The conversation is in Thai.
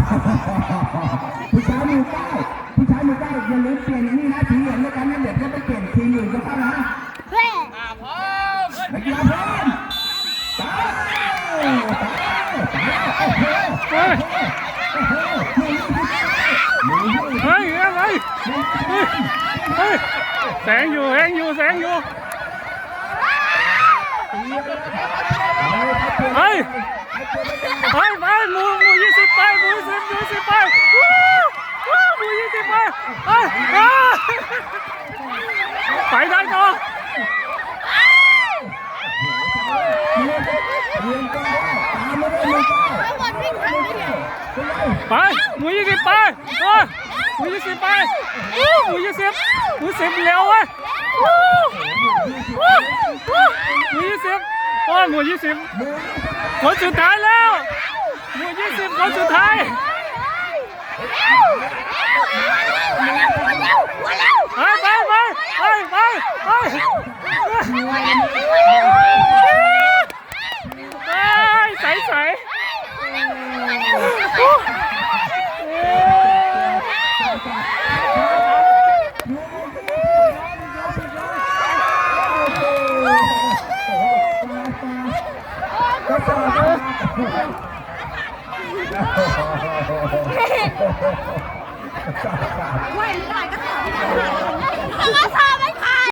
ผู้ชายมือเก้าอย่าลืมเปลี่ยนนี่นะสีเหลืองด้วยกันนะเดี๋ยวจะไปเปลี่ยนทีมอื่นก็เข้านะพร้อมนักกีฬาพร้อมเฮ้ยอะไรเฮ้ยแสงอยู่เฮ้ยหมู่20ไปหมู่20ไปหมู่20ไปไปได้ต่อไปหมู่20ไปหมู่20ไปหมู่10เร็วเว้ยหมู่20หมู่20คนสุดท้ายแล้วหมู่20คนสุดท้ายใสไม่ได้ก็ขอไม่ได้